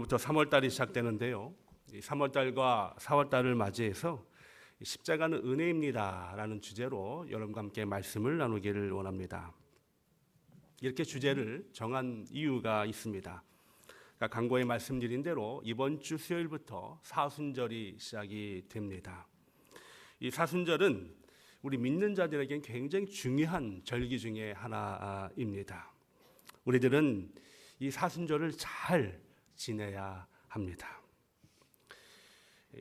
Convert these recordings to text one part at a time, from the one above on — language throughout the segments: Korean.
오늘부터 3월달이 시작되는데요. 3월달과 4월달을 맞이해서 십자가는 은혜입니다 라는 주제로 여러분과 함께 말씀을 나누기를 원합니다. 이렇게 주제를 정한 이유가 있습니다. 강고에 말씀드린 대로 이번 주 수요일부터 사순절이 시작이 됩니다. 이 사순절은 우리 믿는 자들에겐 굉장히 중요한 절기 중에 하나입니다. 우리들은 이 사순절을 잘 지내야 합니다.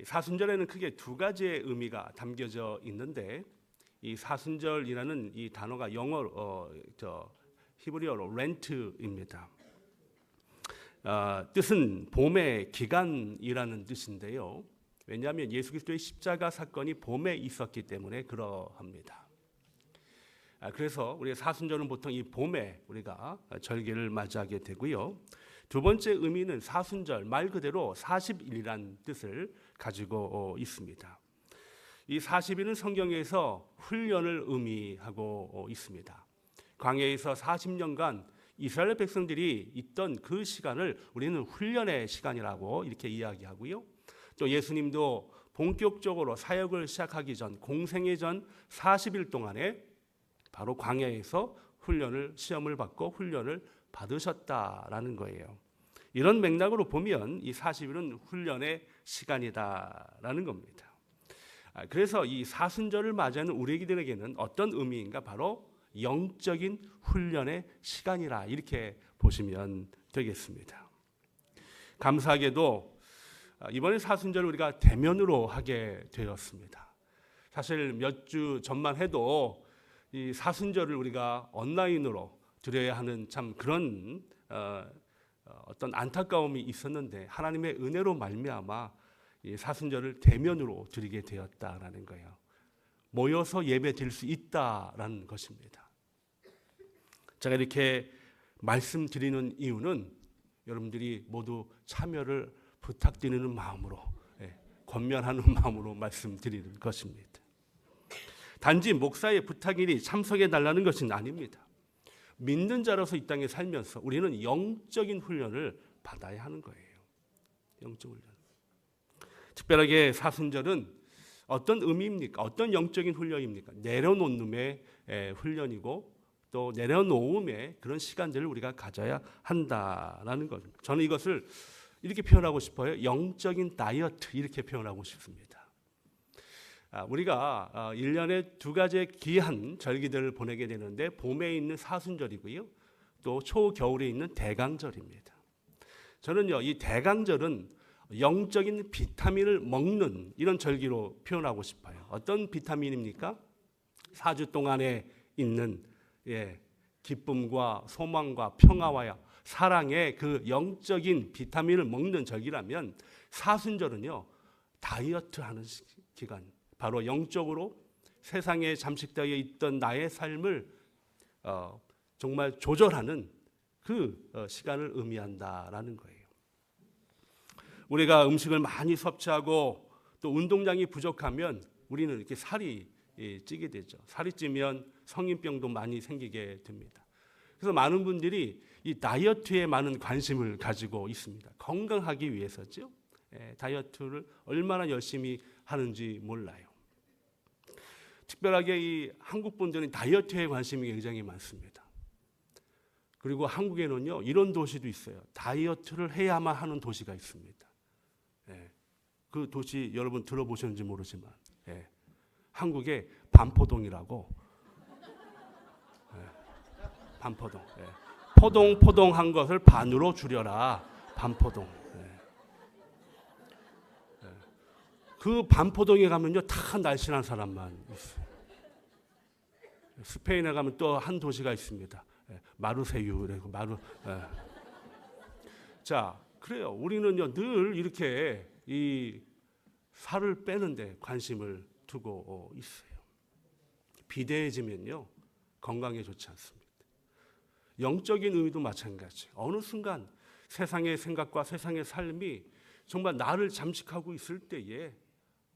사순절에는 크게 두 가지의 의미가 담겨져 있는데, 이 사순절이라는 이 단어가 영어로 히브리어로 렌트입니다. 뜻은 봄의 기간이라는 뜻인데요. 왜냐하면 예수 그리스도의 십자가 사건이 봄에 있었기 때문에 그러합니다. 그래서 우리 사순절은 보통 이 봄에 우리가 절기를 맞이하게 되고요. 두 번째 의미는 사순절 말 그대로 40일이란 뜻을 가지고 있습니다. 이 40일은 성경에서 훈련을 의미하고 있습니다. 광야에서 40년간 이스라엘 백성들이 있던 그 시간을 우리는 훈련의 시간이라고 이렇게 이야기하고요. 또 예수님도 본격적으로 사역을 시작하기 전, 공생애 전 40일 동안에 바로 광야에서 시험을 받고 훈련을 받으셨다라는 거예요. 이런 맥락으로 보면 이 40일은 훈련의 시간이다라는 겁니다. 그래서 이 사순절을 맞이하는 우리들에게는 어떤 의미인가? 바로 영적인 훈련의 시간이라 이렇게 보시면 되겠습니다. 감사하게도 이번에 사순절 우리가 대면으로 하게 되었습니다. 사실 몇 주 전만 해도 이 사순절을 우리가 온라인으로 드려야 하는 참 그런 어떤 안타까움이 있었는데, 하나님의 은혜로 말미암아 이 사순절을 대면으로 드리게 되었다라는 거예요. 모여서 예배 드릴 수 있다라는 것입니다. 제가 이렇게 말씀드리는 이유는 여러분들이 모두 참여를 부탁드리는 마음으로, 권면하는 마음으로 말씀드리는 것입니다. 단지 목사의 부탁이니 참석해 달라는 것은 아닙니다. 믿는 자로서 이 땅에 살면서 우리는 영적인 훈련을 받아야 하는 거예요. 영적 훈련. 특별하게 사순절은 어떤 의미입니까? 어떤 영적인 훈련입니까? 내려놓음의 훈련이고, 또 내려놓음의 그런 시간들을 우리가 가져야 한다라는 겁니다. 저는 이것을 이렇게 표현하고 싶어요. 영적인 다이어트, 이렇게 표현하고 싶습니다. 우리가 1년에 두 가지의 귀한 절기들을 보내게 되는데, 봄에 있는 사순절이고요, 또 초겨울에 있는 대강절입니다. 저는요, 이 대강절은 영적인 비타민을 먹는 이런 절기로 표현하고 싶어요. 어떤 비타민입니까? 4주 동안에 있는 기쁨과 소망과 평화와 사랑의 그 영적인 비타민을 먹는 절기라면, 사순절은요, 다이어트하는 기간, 바로 영적으로 세상에 잠식되어 있던 나의 삶을 정말 조절하는 그 시간을 의미한다라는 거예요. 우리가 음식을 많이 섭취하고 또 운동량이 부족하면 우리는 이렇게 살이 찌게 되죠. 살이 찌면 성인병도 많이 생기게 됩니다. 그래서 많은 분들이 이 다이어트에 많은 관심을 가지고 있습니다. 건강하기 위해서죠. 다이어트를 얼마나 열심히 하는지 몰라요. 특별하게 이 한국 분들은 다이어트에 관심이 굉장히 많습니다. 그리고 한국에는요, 이런 도시도 있어요. 다이어트를 해야만 하는 도시가 있습니다. 그 도시 여러분 들어보셨는지 모르지만, 한국의 반포동이라고. 반포동. 포동포동한 것을 반으로 줄여라. 반포동. 그 반포동에 가면요, 다 날씬한 사람만 있어요. 스페인에 가면 또 한 도시가 있습니다. 마르세유. 자, 그래요. 우리는요, 늘 이렇게 이 살을 빼는데 관심을 두고 있어요. 비대해지면요, 건강에 좋지 않습니다. 영적인 의미도 마찬가지. 어느 순간 세상의 생각과 세상의 삶이 정말 나를 잠식하고 있을 때에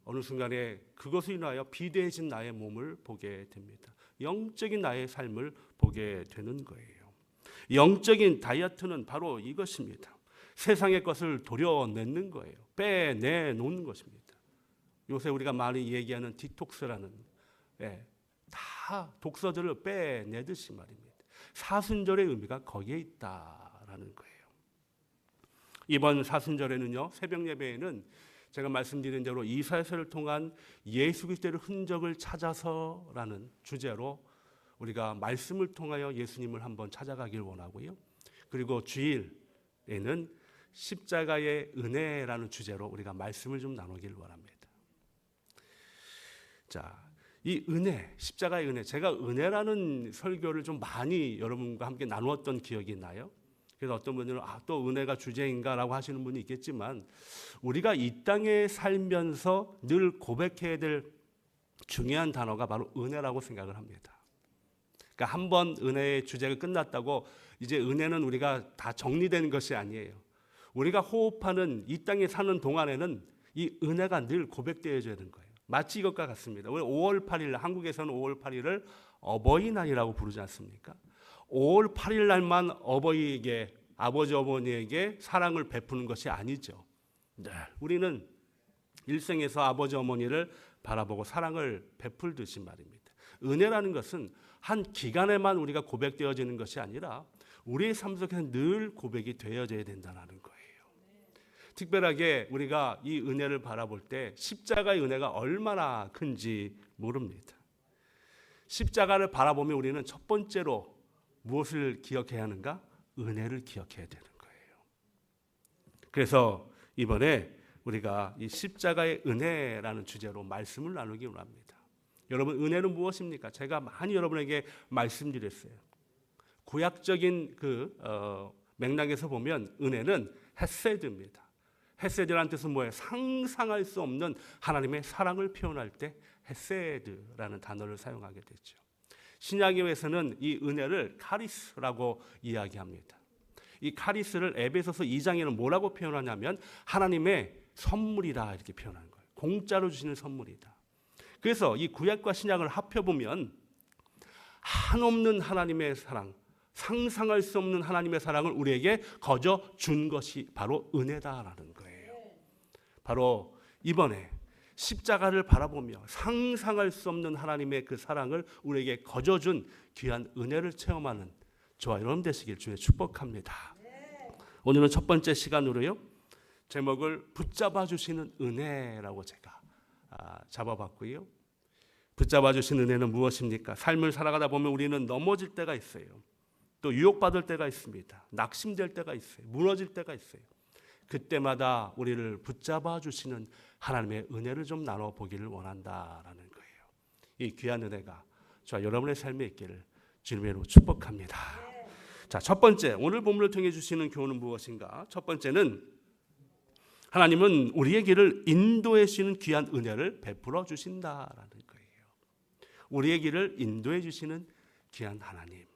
어느 순간에 그것을 인하여 비대해진 나의 몸을 보게 됩니다. 영적인 나의 삶을 보게 되는 거예요. 영적인 다이어트는 바로 이것입니다. 세상의 것을 도려내는 거예요. 빼내놓는 것입니다. 요새 우리가 많이 얘기하는 디톡스라는 다 독서들을 빼내듯이 말입니다. 사순절의 의미가 거기에 있다라는 거예요. 이번 사순절에는요, 새벽 예배에는 제가 말씀드린 대로 이사야서를 통한 예수 그리스도의 흔적을 찾아서라는 주제로 우리가 말씀을 통하여 예수님을 한번 찾아가길 원하고요. 그리고 주일에는 십자가의 은혜라는 주제로 우리가 말씀을 좀 나누길 원합니다. 자, 이 은혜, 십자가의 은혜, 제가 은혜라는 설교를 좀 많이 여러분과 함께 나누었던 기억이 나요. 그래서 어떤 분들은 또 은혜가 주제인가라고 하시는 분이 있겠지만 우리가 이 땅에 살면서 늘 고백해야 될 중요한 단어가 바로 은혜라고 생각을 합니다. 그러니까 한번 은혜의 주제가 끝났다고 이제 은혜는 우리가 다 정리되는 것이 아니에요. 우리가 호흡하는 이 땅에 사는 동안에는 이 은혜가 늘 고백되어져야 되는 거예요. 마치 이것과 같습니다. 우리 5월 8일, 한국에서는 5월 8일을 어버이날이라고 부르지 않습니까? 5월 8일 날만 어버이에게, 아버지 어머니에게 사랑을 베푸는 것이 아니죠. 네, 우리는 일생에서 아버지 어머니를 바라보고 사랑을 베풀듯이 말입니다. 은혜라는 것은 한 기간에만 우리가 고백되어지는 것이 아니라 우리의 삶 속에서 늘 고백이 되어져야 된다는 거예요. 특별하게 우리가 이 은혜를 바라볼 때 십자가의 은혜가 얼마나 큰지 모릅니다. 십자가를 바라보면 우리는 첫 번째로 무엇을 기억해야 하는가? 은혜를 기억해야 되는 거예요. 그래서 이번에 우리가 이 십자가의 은혜라는 주제로 말씀을 나누기 원합니다. 여러분, 은혜는 무엇입니까? 제가 많이 여러분에게 말씀드렸어요. 구약적인 맥락에서 보면 은혜는 헤세드입니다. 헤세드라는 뜻은 뭐예요? 상상할 수 없는 하나님의 사랑을 표현할 때 헤세드라는 단어를 사용하게 되죠. 신약에서는 이 은혜를 카리스라고 이야기합니다. 이 카리스를 에베소서 2장에는 뭐라고 표현하냐면 하나님의 선물이다 이렇게 표현하는 거예요. 공짜로 주시는 선물이다. 그래서 이 구약과 신약을 합해보면 한없는 하나님의 사랑, 상상할 수 없는 하나님의 사랑을 우리에게 거저 준 것이 바로 은혜다라는 거예요. 바로 이번에 십자가를 바라보며 상상할 수 없는 하나님의 그 사랑을 우리에게 거저 준 귀한 은혜를 체험하는 저와 여러분 되시길 주의 축복합니다. 오늘은 첫 번째 시간으로요, 제목을 붙잡아 주시는 은혜라고 제가 잡아봤고요. 붙잡아 주신 은혜는 무엇입니까? 삶을 살아가다 보면 우리는 넘어질 때가 있어요. 또 유혹받을 때가 있습니다. 낙심될 때가 있어요. 무너질 때가 있어요. 그때마다 우리를 붙잡아 주시는 하나님의 은혜를 좀 나눠보기를 원한다라는 거예요. 이 귀한 은혜가 저와 여러분의 삶에 있기를 주님의 이름으로 축복합니다. 자, 첫 번째, 오늘 본문을 통해 주시는 교훈은 무엇인가? 첫 번째는 하나님은 우리의 길을 인도해 주시는 귀한 은혜를 베풀어 주신다라는 거예요. 우리의 길을 인도해 주시는 귀한 하나님.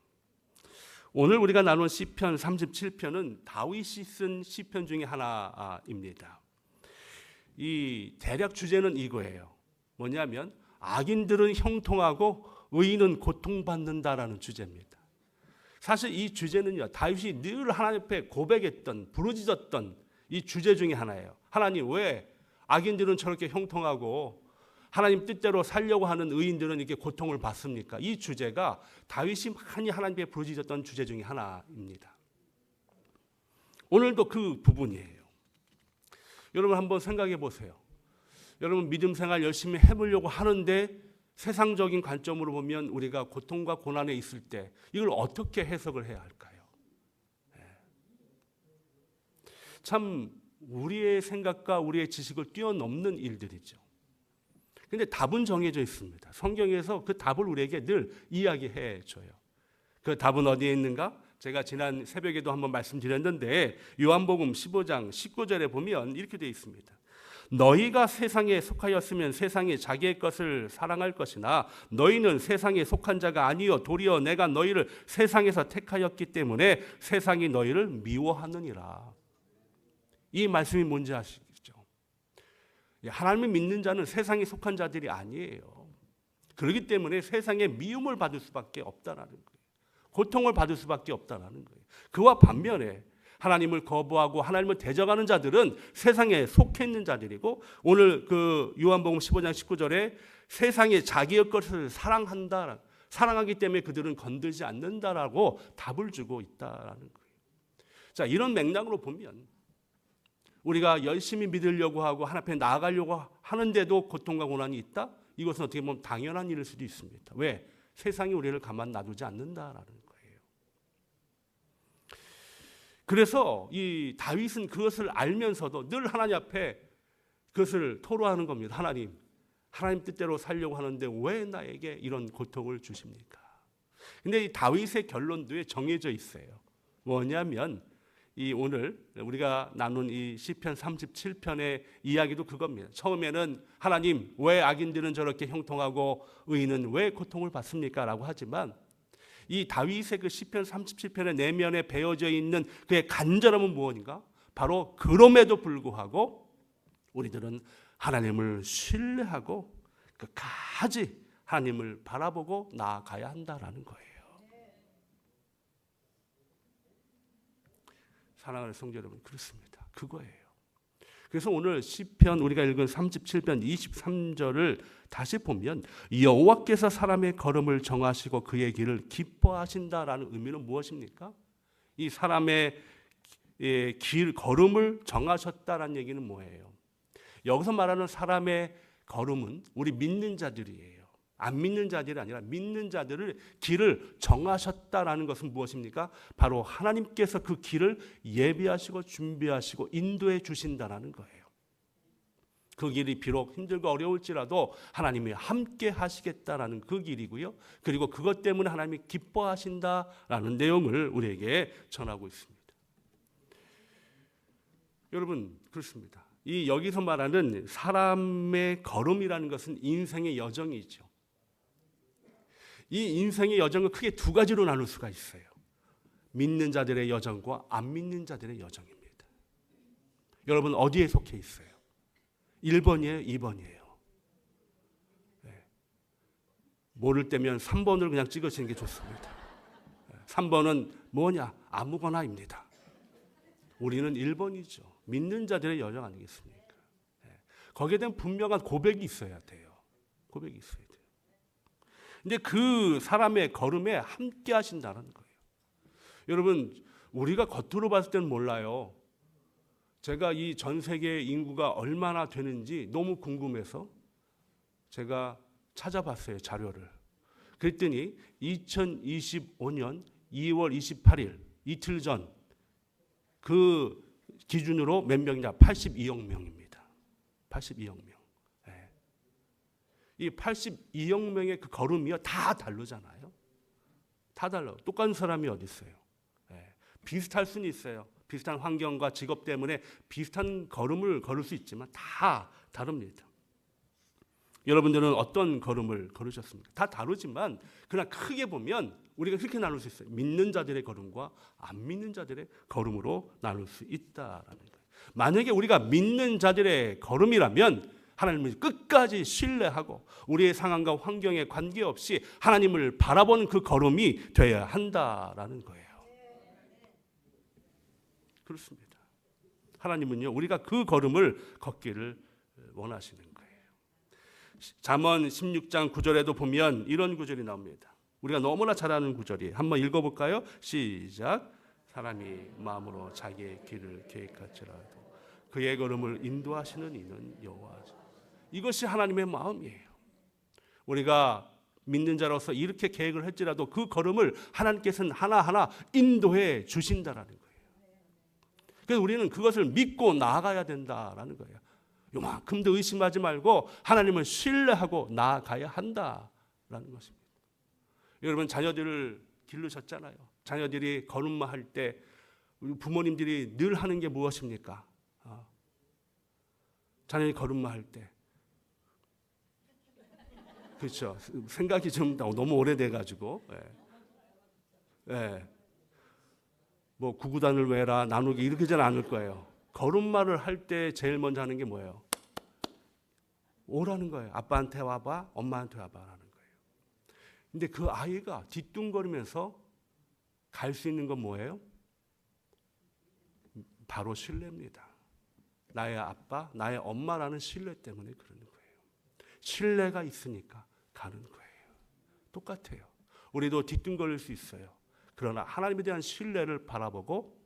오늘 우리가 나눈 시편 37편은 다윗이 쓴 시편 중에 하나입니다. 이 대략 주제는 이거예요. 뭐냐면 악인들은 형통하고 의인은 고통받는다라는 주제입니다. 사실 이 주제는요, 다윗이 늘 하나님 앞에 고백했던, 부르짖었던 이 주제 중에 하나예요. 하나님, 왜 악인들은 저렇게 형통하고 하나님 뜻대로 살려고 하는 의인들은 이렇게 고통을 받습니까? 이 주제가 다윗이 많이 하나님께 부르짖었던 주제 중에 하나입니다. 오늘도 그 부분이에요. 여러분 한번 생각해 보세요. 여러분 믿음 생활 열심히 해보려고 하는데 세상적인 관점으로 보면 우리가 고통과 고난에 있을 때 이걸 어떻게 해석을 해야 할까요? 참 우리의 생각과 우리의 지식을 뛰어넘는 일들이죠. 근데 답은 정해져 있습니다. 성경에서 그 답을 우리에게 늘 이야기해 줘요. 그 답은 어디에 있는가? 제가 지난 새벽에도 한번 말씀드렸는데 요한복음 15장 19절에 보면 이렇게 되어 있습니다. 너희가 세상에 속하였으면 세상이 자기의 것을 사랑할 것이나 너희는 세상에 속한 자가 아니요 도리어 내가 너희를 세상에서 택하였기 때문에 세상이 너희를 미워하느니라. 이 말씀이 뭔지 아시죠? 하나님을 믿는 자는 세상에 속한 자들이 아니에요. 그렇기 때문에 세상에 미움을 받을 수밖에 없다라는 거예요. 고통을 받을 수밖에 없다라는 거예요. 그와 반면에 하나님을 거부하고 하나님을 대적하는 자들은 세상에 속해 있는 자들이고, 오늘 그 요한복음 15장 19절에 세상에 자기의 것을 사랑한다, 사랑하기 때문에 그들은 건들지 않는다라고 답을 주고 있다라는 거예요. 자, 이런 맥락으로 보면 우리가 열심히 믿으려고 하고 하나님 앞에 나아가려고 하는데도 고통과 고난이 있다? 이것은 어떻게 보면 당연한 일일 수도 있습니다. 왜? 세상이 우리를 가만 놔두지 않는다라는 거예요. 그래서 이 다윗은 그것을 알면서도 늘 하나님 앞에 그것을 토로하는 겁니다. 하나님 뜻대로 살려고 하는데 왜 나에게 이런 고통을 주십니까? 근데 이 다윗의 결론도 정해져 있어요. 뭐냐면 이 오늘 우리가 나눈 이 시편 37편의 이야기도 그겁니다. 처음에는 하나님 왜 악인들은 저렇게 형통하고 의인은 왜 고통을 받습니까? 라고 하지만 이 다윗의 그 시편 37편의 내면에 배어져 있는 그의 간절함은 무엇인가? 바로 그럼에도 불구하고 우리들은 하나님을 신뢰하고 끝까지 하나님을 바라보고 나아가야 한다라는 거예요. 사랑하는 성도 여러분, 그렇습니다. 그거예요. 그래서 오늘 시편 우리가 읽은 37편 23절을 다시 보면 여호와께서 사람의 걸음을 정하시고 그의 길을 기뻐하신다라는 의미는 무엇입니까? 이 사람의 길 걸음을 정하셨다라는 얘기는 뭐예요? 여기서 말하는 사람의 걸음은 우리 믿는 자들이에요. 안 믿는 자들이 아니라 믿는 자들을 길을 정하셨다라는 것은 무엇입니까? 바로 하나님께서 그 길을 예비하시고 준비하시고 인도해 주신다라는 거예요. 그 길이 비록 힘들고 어려울지라도 하나님이 함께 하시겠다라는 그 길이고요. 그리고 그것 때문에 하나님이 기뻐하신다라는 내용을 우리에게 전하고 있습니다. 여러분, 그렇습니다. 이 여기서 말하는 사람의 걸음이라는 것은 인생의 여정이죠. 이 인생의 여정은 크게 두 가지로 나눌 수가 있어요. 믿는 자들의 여정과 안 믿는 자들의 여정입니다. 여러분 어디에 속해 있어요? 1번이에요? 2번이에요? 네. 모를 때면 3번을 그냥 찍으시는 게 좋습니다. 3번은 뭐냐? 아무거나입니다. 우리는 1번이죠. 믿는 자들의 여정 아니겠습니까? 네. 거기에 대한 분명한 고백이 있어야 돼요. 고백이 있어야 돼요. 근데 그 사람의 걸음에 함께 하신다는 거예요. 여러분, 우리가 겉으로 봤을 때는 몰라요. 제가 이 전 세계 인구가 얼마나 되는지 너무 궁금해서 제가 찾아봤어요, 자료를. 그랬더니 2025년 2월 28일 이틀 전 그 기준으로 몇 명이냐? 82억 명입니다. 82억 명. 네. 이 82억 명의 그 걸음이요, 다 다르잖아요. 다 달라요. 똑같은 사람이 어디 있어요? 네. 비슷할 수는 있어요. 비슷한 환경과 직업 때문에 비슷한 걸음을 걸을 수 있지만 다 다릅니다. 여러분들은 어떤 걸음을 걸으셨습니까? 다 다르지만 그러나 크게 보면 우리가 그렇게 나눌 수 있어요. 믿는 자들의 걸음과 안 믿는 자들의 걸음으로 나눌 수 있다라는 거예요. 만약에 우리가 믿는 자들의 걸음이라면 하나님을 끝까지 신뢰하고 우리의 상황과 환경에 관계없이 하나님을 바라보는 그 걸음이 되어야 한다라는 거예요. 그렇습니다. 하나님은요, 우리가 그 걸음을 걷기를 원하시는 거예요. 잠언 16장 9절에도 보면 이런 구절이 나옵니다. 우리가 너무나 잘 아는 구절이에요. 한번 읽어볼까요? 시작. 사람이 마음으로 자기의 길을 계획할지라도 그의 걸음을 인도하시는 이는 여호와죠. 이것이 하나님의 마음이에요. 우리가 믿는 자로서 이렇게 계획을 할지라도 그 걸음을 하나님께서는 하나하나 인도해 주신다라는 거예요. 그래서 우리는 그것을 믿고 나아가야 된다라는 거예요. 요만큼도 의심하지 말고 하나님을 신뢰하고 나아가야 한다라는 것입니다. 여러분 자녀들을 기르셨잖아요. 자녀들이 걸음마 할 때 우리 부모님들이 늘 하는 게 무엇입니까? 자녀들이 걸음마 할 때 그렇죠. 생각이 좀 너무 오래돼가지고 뭐 구구단을 외라 나누기 이렇게는 않을 거예요. 걸음마를 할 때 제일 먼저 하는 게 뭐예요? 오라는 거예요. 아빠한테 와봐, 엄마한테 와봐라는 거예요. 근데 그 아이가 뒤뚱거리면서 갈 수 있는 건 뭐예요? 바로 신뢰입니다. 나의 아빠, 나의 엄마라는 신뢰 때문에 그러는 거예요. 신뢰가 있으니까 가는 거예요. 똑같아요. 우리도 뒤뚱거릴 수 있어요. 그러나 하나님에 대한 신뢰를 바라보고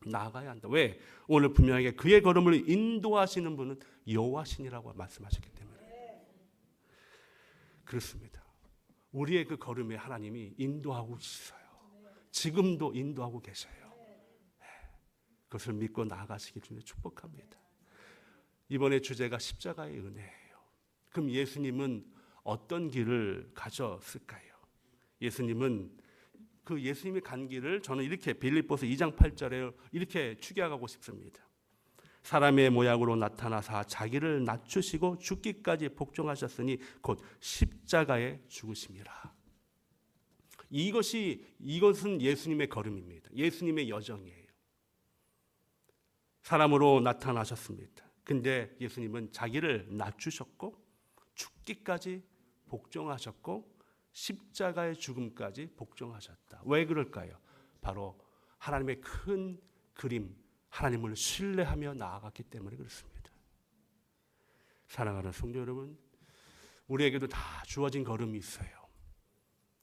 나아가야 한다. 왜? 오늘 분명하게 그의 걸음을 인도하시는 분은 여호와시니라고 말씀하셨기 때문에 그렇습니다. 우리의 그 걸음에 하나님이 인도하고 있어요. 지금도 인도하고 계셔요. 그것을 믿고 나아가시길 주님 축복합니다. 이번에 주제가 십자가의 은혜예요. 그럼 예수님은 어떤 길을 가셨을까요? 예수님이 간 길을 저는 이렇게 빌립보서 2장 8절에 이렇게 추격하고 싶습니다. 사람의 모양으로 나타나사 자기를 낮추시고 죽기까지 복종하셨으니 곧 십자가에 죽으심이라. 이것은 예수님의 걸음입니다. 예수님의 여정이에요. 사람으로 나타나셨습니다. 근데 예수님은 자기를 낮추셨고 죽기까지 복종하셨고 십자가의 죽음까지 복종하셨다. 왜 그럴까요? 바로 하나님의 큰 그림, 하나님을 신뢰하며 나아갔기 때문에 그렇습니다. 사랑하는 성도 여러분, 우리에게도 다 주어진 걸음이 있어요.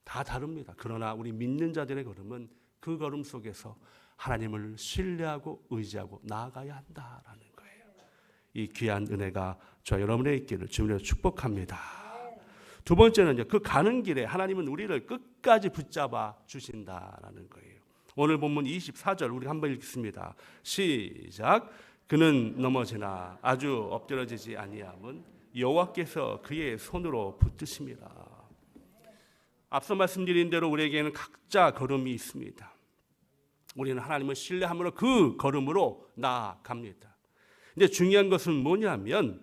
다 다릅니다. 그러나 우리 믿는 자들의 걸음은 그 걸음 속에서 하나님을 신뢰하고 의지하고 나아가야 한다라는 거예요. 이 귀한 은혜가 저 여러분의 있기를 주님으로 축복합니다. 두 번째는요, 그 가는 길에 하나님은 우리를 끝까지 붙잡아 주신다라는 거예요. 오늘 본문 24절 우리 한번 읽겠습니다. 시작. 그는 넘어지나 아주 엎드러지지 아니함은 여호와께서 그의 손으로 붙드심이라. 앞서 말씀드린 대로 우리에게는 각자 걸음이 있습니다. 우리는 하나님을 신뢰함으로 그 걸음으로 나아갑니다. 근데 중요한 것은 뭐냐면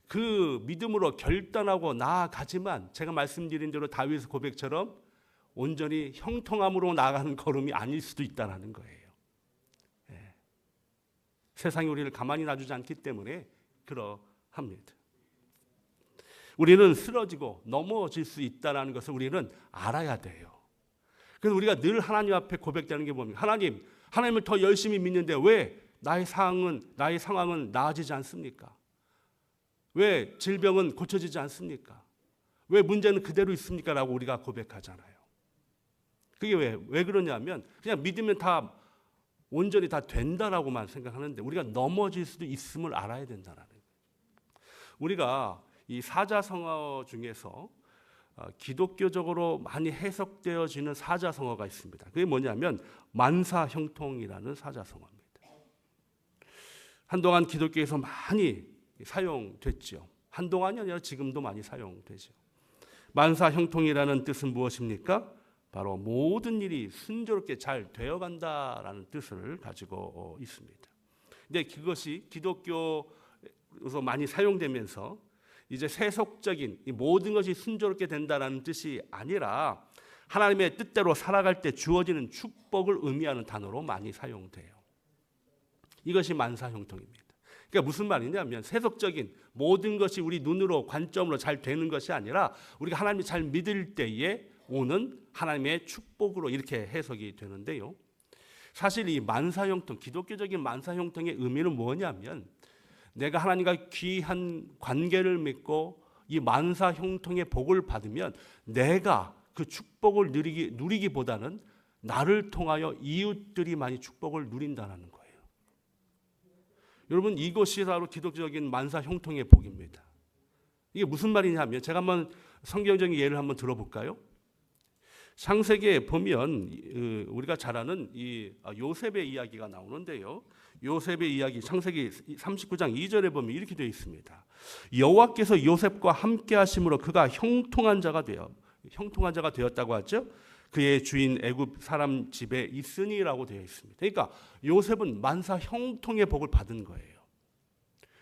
그 믿음으로 결단하고 나아가지만 제가 말씀드린 대로 다윗의 고백처럼 온전히 형통함으로 나아가는 걸음이 아닐 수도 있다는 거예요. 세상이 우리를 가만히 놔주지 않기 때문에 그러합니다. 우리는 쓰러지고 넘어질 수 있다는 것을 우리는 알아야 돼요. 그래서 우리가 늘 하나님 앞에 고백되는 게 뭡니까? 하나님을 더 열심히 믿는데 왜 나의 상황은 나아지지 않습니까? 왜 질병은 고쳐지지 않습니까? 왜 문제는 그대로 있습니까? 라고 우리가 고백하잖아요. 그게 왜 그러냐면 그냥 믿으면 다 온전히 다 된다라고만 생각하는데 우리가 넘어질 수도 있음을 알아야 된다는 거예요. 우리가 이 사자성어 중에서 기독교적으로 많이 해석되어지는 사자성어가 있습니다. 그게 뭐냐면 만사형통이라는 사자성어입니다. 한동안 기독교에서 많이 사용됐죠. 한동안이 아니라 지금도 많이 사용되죠. 만사형통이라는 뜻은 무엇입니까? 바로 모든 일이 순조롭게 잘 되어간다라는 뜻을 가지고 있습니다. 근데 그것이 기독교에서 많이 사용되면서 이제 세속적인 이 모든 것이 순조롭게 된다는 뜻이 아니라 하나님의 뜻대로 살아갈 때 주어지는 축복을 의미하는 단어로 많이 사용돼요. 이것이 만사형통입니다. 그러니까 무슨 말이냐면 세속적인 모든 것이 우리 눈으로 관점으로 잘 되는 것이 아니라 우리가 하나님을 잘 믿을 때에 오는 하나님의 축복으로 이렇게 해석이 되는데요. 사실 이 만사형통, 기독교적인 만사형통의 의미는 뭐냐면 내가 하나님과 귀한 관계를 맺고 이 만사형통의 복을 받으면 내가 그 축복을 누리기보다는 나를 통하여 이웃들이 많이 축복을 누린다는 거예요. 여러분 이것이 바로 기독교적인 만사형통의 복입니다. 이게 무슨 말이냐면 제가 한번 성경적인 예를 한번 들어볼까요? 창세기에 보면 우리가 잘 아는 이 요셉의 이야기가 나오는데요. 요셉의 이야기 창세기 39장 2절에 보면 이렇게 되어 있습니다. 여호와께서 요셉과 함께 하심으로 그가 형통한 자가 되었다고 하죠. 그의 주인 애굽 사람 집에 있으니라고 되어 있습니다. 그러니까 요셉은 만사 형통의 복을 받은 거예요.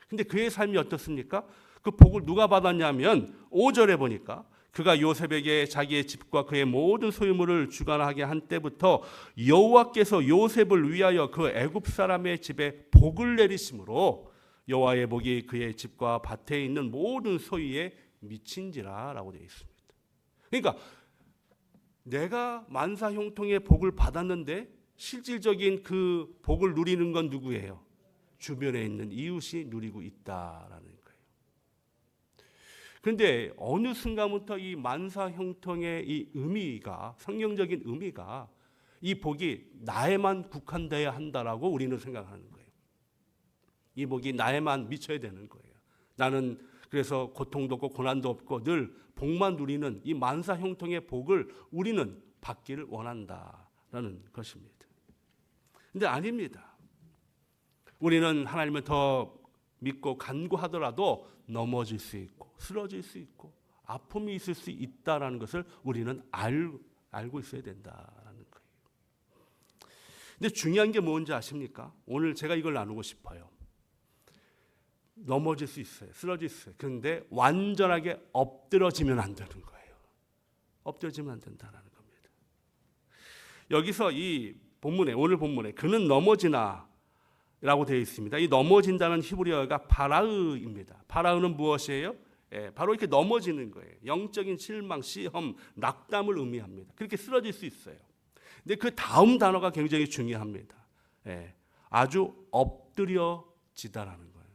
근데 그의 삶이 어떻습니까? 그 복을 누가 받았냐면 5절에 보니까 그가 요셉에게 자기의 집과 그의 모든 소유물을 주관하게 한 때부터 여호와께서 요셉을 위하여 그 애굽 사람의 집에 복을 내리심으로 여호와의 복이 그의 집과 밭에 있는 모든 소유에 미친지라라고 되어 있습니다. 그러니까 내가 만사형통의 복을 받았는데 실질적인 그 복을 누리는 건 누구예요? 주변에 있는 이웃이 누리고 있다라는 거예요. 그런데 어느 순간부터 이 만사형통의 이 의미가, 성경적인 의미가 이 복이 나에만 국한되어야 한다라고 우리는 생각하는 거예요. 이 복이 나에만 미쳐야 되는 거예요. 나는 그래서 고통도 없고 고난도 없고 늘 복만 누리는 이 만사형통의 복을 우리는 받기를 원한다라는 것입니다. 근데 아닙니다. 우리는 하나님을 더 믿고 간구하더라도 넘어질 수 있고 쓰러질 수 있고 아픔이 있을 수 있다라는 것을 우리는 알고 있어야 된다라는 거예요. 근데 중요한 게 뭔지 아십니까? 오늘 제가 이걸 나누고 싶어요. 넘어질 수 있어요. 쓰러질 수 있어요. 그런데 완전하게 엎드러지면 안 되는 거예요. 엎드러지면 안 된다라는 겁니다. 여기서 이 본문에, 오늘 본문에 그는 넘어지나 라고 되어 있습니다. 이 넘어진다는 히브리어가 바라으입니다. 바라으는 무엇이에요? 바로 이렇게 넘어지는 거예요. 영적인 실망, 시험, 낙담을 의미합니다. 그렇게 쓰러질 수 있어요. 근데 그 다음 단어가 굉장히 중요합니다. 아주 엎드려지다라는 거예요.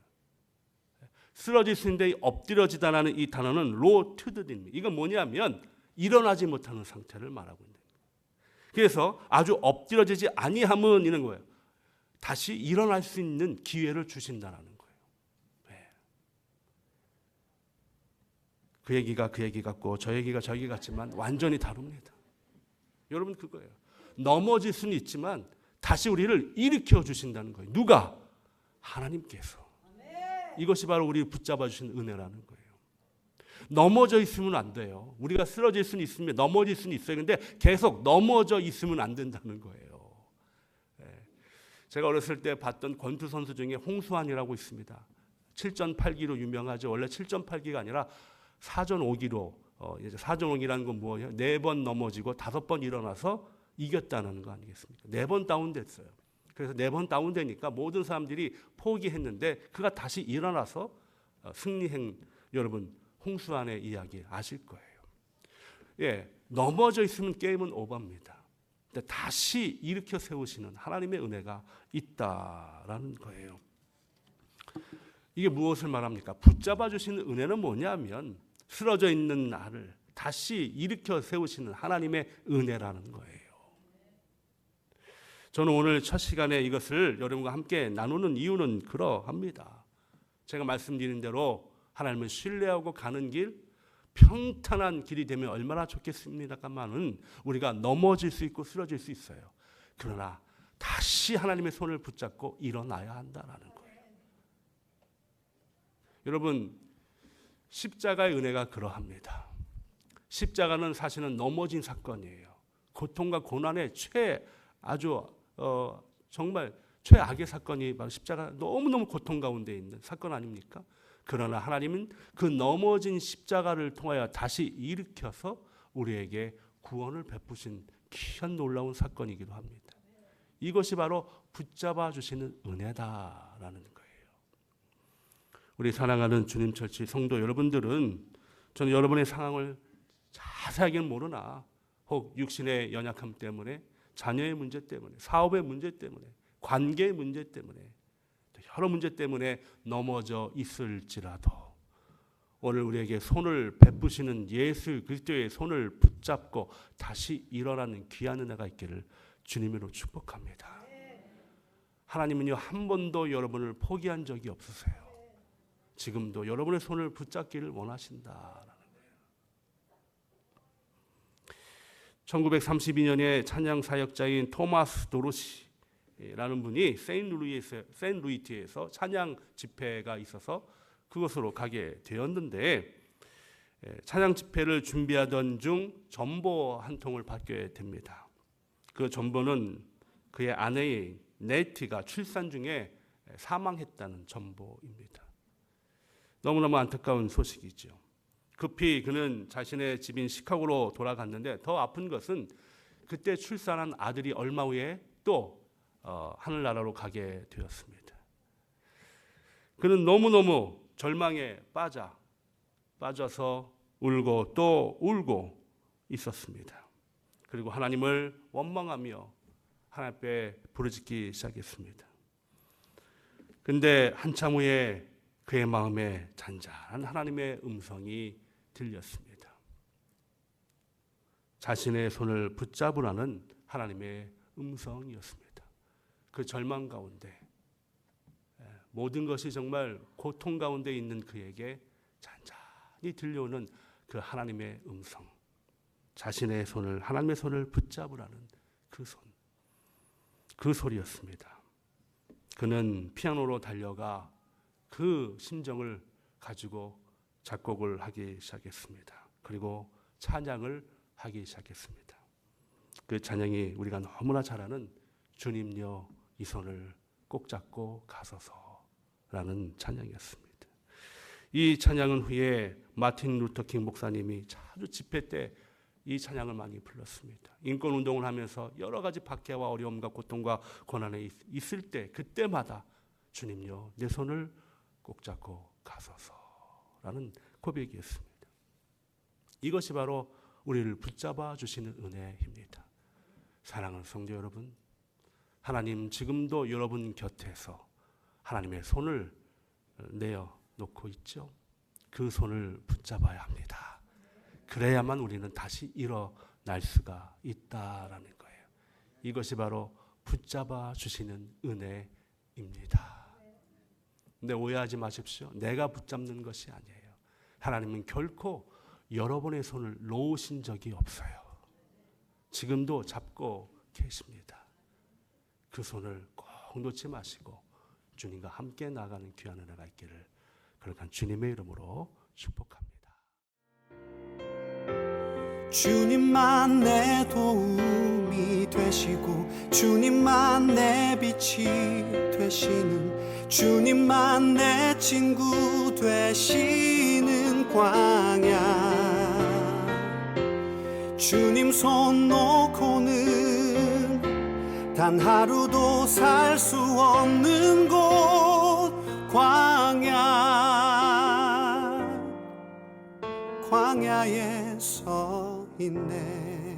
쓰러질 수 있는데 엎드려지다라는 이 단어는 로트드입니다. 이건 뭐냐면 일어나지 못하는 상태를 말하고 있는 거예요. 그래서 아주 엎드려지지 아니함은 이런 거예요. 다시 일어날 수 있는 기회를 주신다는 거예요. 그 얘기가 그 얘기 같고 저 얘기가 저 얘기 같지만 완전히 다릅니다. 여러분 그거예요. 넘어질 수는 있지만 다시 우리를 일으켜 주신다는 거예요. 누가? 하나님께서. 이것이 바로 우리를 붙잡아 주신 은혜라는 거예요. 넘어져 있으면 안 돼요. 우리가 쓰러질 수는 있으면 넘어질 수는 있어요. 근데 계속 넘어져 있으면 안 된다는 거예요. 제가 어렸을 때 봤던 권투 선수 중에 홍수환이라고 있습니다. 7전 8기로 유명하죠. 원래 7전 8기가 아니라 4전 5기로 4전 5기라는 건 뭐예요? 4번 넘어지고 5번 일어나서 이겼다는 거 아니겠습니까? 4번 다운됐어요. 그래서 4번 다운되니까 모든 사람들이 포기했는데 그가 다시 일어나서 승리행, 여러분 홍수환의 이야기 아실 거예요. 넘어져 있으면 게임은 오버입니다. 근데 다시 일으켜 세우시는 하나님의 은혜가 있다라는 거예요. 이게 무엇을 말합니까? 붙잡아 주시는 은혜는 뭐냐면 쓰러져 있는 나를 다시 일으켜 세우시는 하나님의 은혜라는 거예요. 저는 오늘 첫 시간에 이것을 여러분과 함께 나누는 이유는 그러합니다. 제가 말씀드린 대로 하나님을 신뢰하고 가는 길, 평탄한 길이 되면 얼마나 좋겠습니다만은 우리가 넘어질 수 있고 쓰러질 수 있어요. 그러나 다시 하나님의 손을 붙잡고 일어나야 한다라는 거예요. 여러분 십자가의 은혜가 그러합니다. 십자가는 사실은 넘어진 사건이에요. 고통과 고난의 정말 최악의 사건이 바로 십자가, 너무너무 고통 가운데 있는 사건 아닙니까? 그러나 하나님은 그 넘어진 십자가를 통하여 다시 일으켜서 우리에게 구원을 베푸신 귀한 놀라운 사건이기도 합니다. 이것이 바로 붙잡아 주시는 은혜다라는 거예요. 우리 사랑하는 주님 철치 성도 여러분들은, 저는 여러분의 상황을 자세하게는 모르나 혹 육신의 연약함 때문에, 자녀의 문제 때문에, 사업의 문제 때문에, 관계의 문제 때문에, 여러 문제 때문에 넘어져 있을지라도 오늘 우리에게 손을 베푸시는 예수 그리스도의 손을 붙잡고 다시 일어나는 귀한 은혜가 있기를 주님으로 축복합니다. 하나님은요 한 번도 여러분을 포기한 적이 없으세요. 지금도 여러분의 손을 붙잡기를 원하신다라는 거예요. 1932년에 찬양 사역자인 토마스 도로시라는 분이 세인루이티에서 찬양 집회가 있어서 그곳으로 가게 되었는데, 찬양 집회를 준비하던 중 전보 한 통을 받게 됩니다. 그 전보는 그의 아내인 네티가 출산 중에 사망했다는 전보입니다. 너무너무 안타까운 소식이죠. 급히 그는 자신의 집인 시카고로 돌아갔는데 더 아픈 것은 그때 출산한 아들이 얼마 후에 또 하늘나라로 가게 되었습니다. 그는 너무너무 절망에 빠져서 울고 또 울고 있었습니다. 그리고 하나님을 원망하며 하나님 앞에 부르짖기 시작했습니다. 근데 한참 후에 그의 마음에 잔잔한 하나님의 음성이 들렸습니다. 자신의 손을 붙잡으라는 하나님의 음성이었습니다. 그 절망 가운데, 모든 것이 정말 고통 가운데 있는 그에게 잔잔히 들려오는 그 하나님의 음성, 자신의 손을, 하나님의 손을 붙잡으라는 그 손, 그 소리였습니다. 그는 피아노로 달려가 그 심정을 가지고 작곡을 하기 시작했습니다. 그리고 찬양을 하기 시작했습니다. 그 찬양이 우리가 너무나 잘 아는 주님여 이 손을 꼭 잡고 가소서라는 찬양이었습니다. 이 찬양은 후에 마틴 루터 킹 목사님이 자주 집회 때 이 찬양을 많이 불렀습니다. 인권운동을 하면서 여러 가지 박해와 어려움과 고통과 고난에 있을 때 그때마다 주님여 내 손을 꼭 잡고 가소서라는 고백이었습니다. 이것이 바로 우리를 붙잡아 주시는 은혜입니다. 사랑하는 성도 여러분, 하나님 지금도 여러분 곁에서 하나님의 손을 내어 놓고 있죠. 그 손을 붙잡아야 합니다. 그래야만 우리는 다시 일어날 수가 있다라는 거예요. 이것이 바로 붙잡아 주시는 은혜입니다. 근데 오해하지 마십시오. 내가 붙잡는 것이 아니에요. 하나님은 결코 여러분의 손을 놓으신 적이 없어요. 지금도 잡고 계십니다. 그 손을 꼭 놓지 마시고 주님과 함께 나가는 귀한 은혜가 있기를 그러니까 주님의 이름으로 축복합니다. 주님만 내 도움이 되시고 주님만 내 빛이 되시는 주님만 내 친구 되시는 광야 주님 손 놓고는 단 하루도 살 수 없는 곳 광야에 서 있네